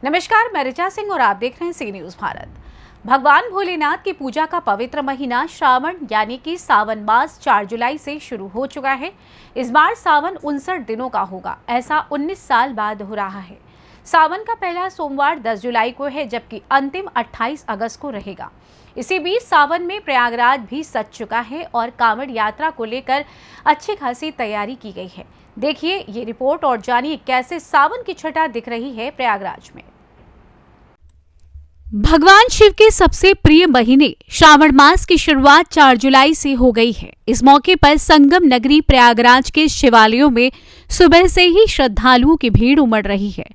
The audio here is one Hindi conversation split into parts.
नमस्कार, मैं ऋचा सिंह और आप देख रहे हैं सी न्यूज भारत। भगवान भोलेनाथ की पूजा का पवित्र महीना श्रावण यानी कि सावन मास 4 जुलाई से शुरू हो चुका है। इस बार सावन 59 दिनों का होगा, ऐसा 19 साल बाद हो रहा है। सावन का पहला सोमवार 10 जुलाई को है, जबकि अंतिम 28 अगस्त को रहेगा। इसी बीच सावन में प्रयागराज भी सज चुका है और कांवड़ यात्रा को लेकर अच्छी खासी तैयारी की गई है। देखिए ये रिपोर्ट और जानिए कैसे सावन की छटा दिख रही है प्रयागराज में। भगवान शिव के सबसे प्रिय महीने श्रावण मास की शुरुआत 4 जुलाई से हो गई है। इस मौके पर संगम नगरी प्रयागराज के शिवालयों में सुबह से ही श्रद्धालुओं की भीड़ उमड़ रही है।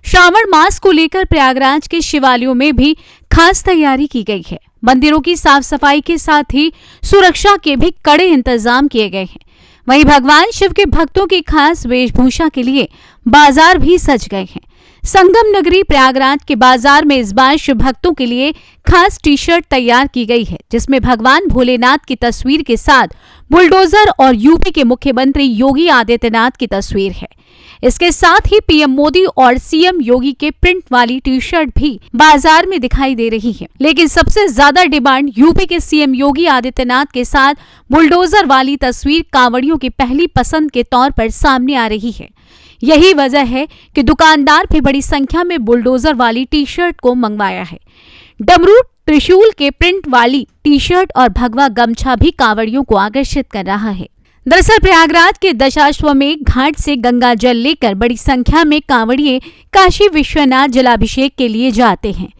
श्रावण मास को लेकर प्रयागराज के शिवालयों में भी खास तैयारी की गई है। मंदिरों की साफ सफाई के साथ ही सुरक्षा के भी कड़े इंतजाम किए गए हैं। वहीं भगवान शिव के भक्तों की खास वेशभूषा के लिए बाजार भी सज गए हैं। संगम नगरी प्रयागराज के बाजार में इस बार शिव भक्तों के लिए खास टी शर्ट तैयार की गई है, जिसमें भगवान भोलेनाथ की तस्वीर के साथ बुलडोजर और यूपी के मुख्यमंत्री योगी आदित्यनाथ की तस्वीर है। इसके साथ ही पीएम मोदी और सीएम योगी के प्रिंट वाली टी शर्ट भी बाजार में दिखाई दे रही है। लेकिन सबसे ज्यादा डिमांड यूपी के सीएम योगी आदित्यनाथ के साथ बुलडोजर वाली तस्वीर कांवड़ियों की पहली पसंद के तौर पर सामने आ रही है। यही वजह है कि दुकानदार भी बड़ी संख्या में बुलडोजर वाली टी शर्ट को मंगवाया है। डमरू त्रिशूल के प्रिंट वाली टी शर्ट और भगवा गमछा भी कांवड़ियों को आकर्षित कर रहा है। दरअसल प्रयागराज के दशाश्वमेध घाट से गंगा जल लेकर बड़ी संख्या में कांवड़िए काशी विश्वनाथ जलाभिषेक के लिए जाते हैं।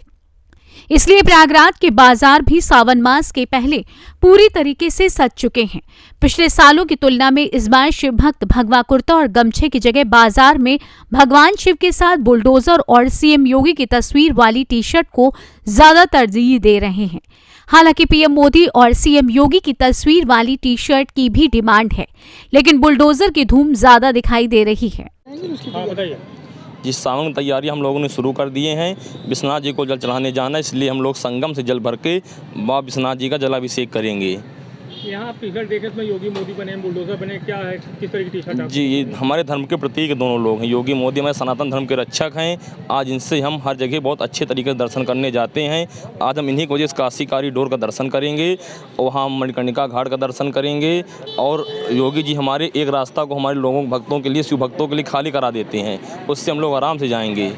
इसलिए प्रयागराज के बाजार भी सावन मास के पहले पूरी तरीके से सज चुके हैं। पिछले सालों की तुलना में इस बार शिव भक्त भगवा कुर्ता और गमछे की जगह बाजार में भगवान शिव के साथ बुलडोजर और सीएम योगी की तस्वीर वाली टी शर्ट को ज्यादा तरजीह दे रहे हैं। हालांकि पीएम मोदी और सीएम योगी की तस्वीर वाली टी शर्ट की भी डिमांड है, लेकिन बुलडोजर की धूम ज्यादा दिखाई दे रही है। जिस सावन की तैयारी हम लोगों ने शुरू कर दिए हैं। विश्वनाथ जी को जल चढ़ाने जाना, इसलिए हम लोग संगम से जल भर के बाबा विश्वनाथ जी का जलाभिषेक करेंगे। यहाँ टी शर्ट देखे इसमें योगी मोदी बने, बुलडोजर बने, क्या है, किस तरह की टी शर्ट? जी, ये हमारे धर्म के प्रतीक दोनों लोग हैं। योगी मोदी हमारे सनातन धर्म के रक्षक हैं। आज इनसे हम हर जगह बहुत अच्छे तरीके से दर्शन करने जाते हैं। आज हम इन्हीं की वजह से काशी कॉरिडोर का दर्शन करेंगे, वहाँ मणिकर्णिका घाट का दर्शन करेंगे। और योगी जी हमारे एक रास्ता को हमारे लोगों भक्तों के लिए, शिव भक्तों के लिए खाली करा देते हैं। उससे हम लोग आराम से जाएंगे।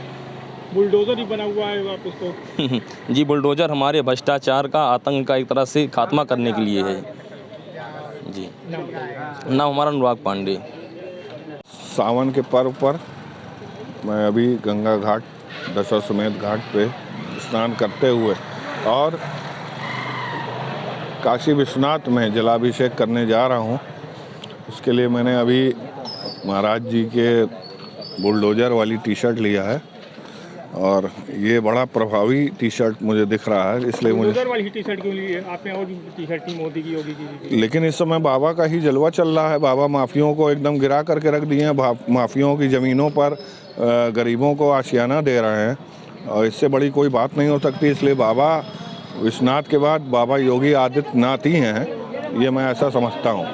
बुलडोजर ही बना हुआ है आप उसको? जी, बुलडोजर हमारे भ्रष्टाचार का, आतंक का एक तरह से खात्मा करने के लिए है। जी, नाम हमारा अनुराग पांडे। सावन के पर्व पर मैं अभी गंगा घाट, दशाश्वमेध घाट पे स्नान करते हुए और काशी विश्वनाथ में जलाभिषेक करने जा रहा हूँ। उसके लिए मैंने अभी महाराज जी के बुलडोजर वाली टी शर्ट लिया है और ये बड़ा प्रभावी टी शर्ट मुझे दिख रहा है, इसलिए मुझे। बुलडोजर वाली टी शर्ट क्यों ली है आपने? और भी टी शर्ट की मोदी की, योगी की। लेकिन इस समय बाबा का ही जलवा चल रहा है। बाबा माफियों को एकदम गिरा करके रख दिए हैं। माफियों की ज़मीनों पर गरीबों को आशियाना दे रहे हैं और इससे बड़ी कोई बात नहीं हो सकती। इसलिए बाबा विश्वनाथ के बाद बाबा योगी आदित्यनाथ ही हैं, ये मैं ऐसा समझता हूँ।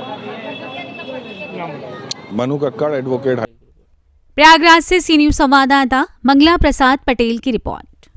मनु कक्कड़, एडवोकेट। प्रयागराज से सी न्यूज संवाददाता मंगला प्रसाद पटेल की रिपोर्ट।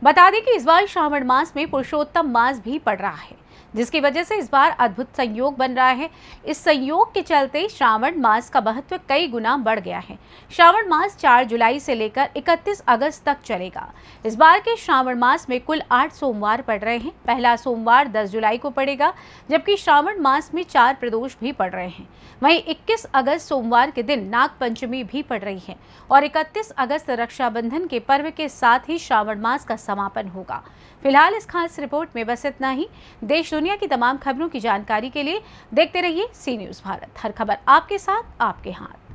बता दें कि इस बार श्रावण मास में पुरुषोत्तम मास भी पड़ रहा है, जिसकी वजह से इस बार अद्भुत संयोग बन रहा है। इस संयोग के चलते श्रावण मास का महत्व कई गुना बढ़ गया है। श्रावण मास 4 जुलाई से लेकर 31 अगस्त तक चलेगा। इस बार के श्रावण मास में कुल 8 सोमवार पड़ रहे हैं। पहला सोमवार 10 जुलाई को पड़ेगा, जबकि श्रावण मास में 4 प्रदोष भी पड़ रहे हैं। वहीं 21 अगस्त सोमवार के दिन नाग पंचमी भी पड़ रही है और 31 अगस्त रक्षाबंधन के पर्व के साथ ही श्रावण मास का समापन होगा। फिलहाल इस खास रिपोर्ट में बस इतना ही। देश दुनिया की तमाम खबरों की जानकारी के लिए देखते रहिए सी न्यूज भारत। हर खबर आपके साथ, आपके हाथ।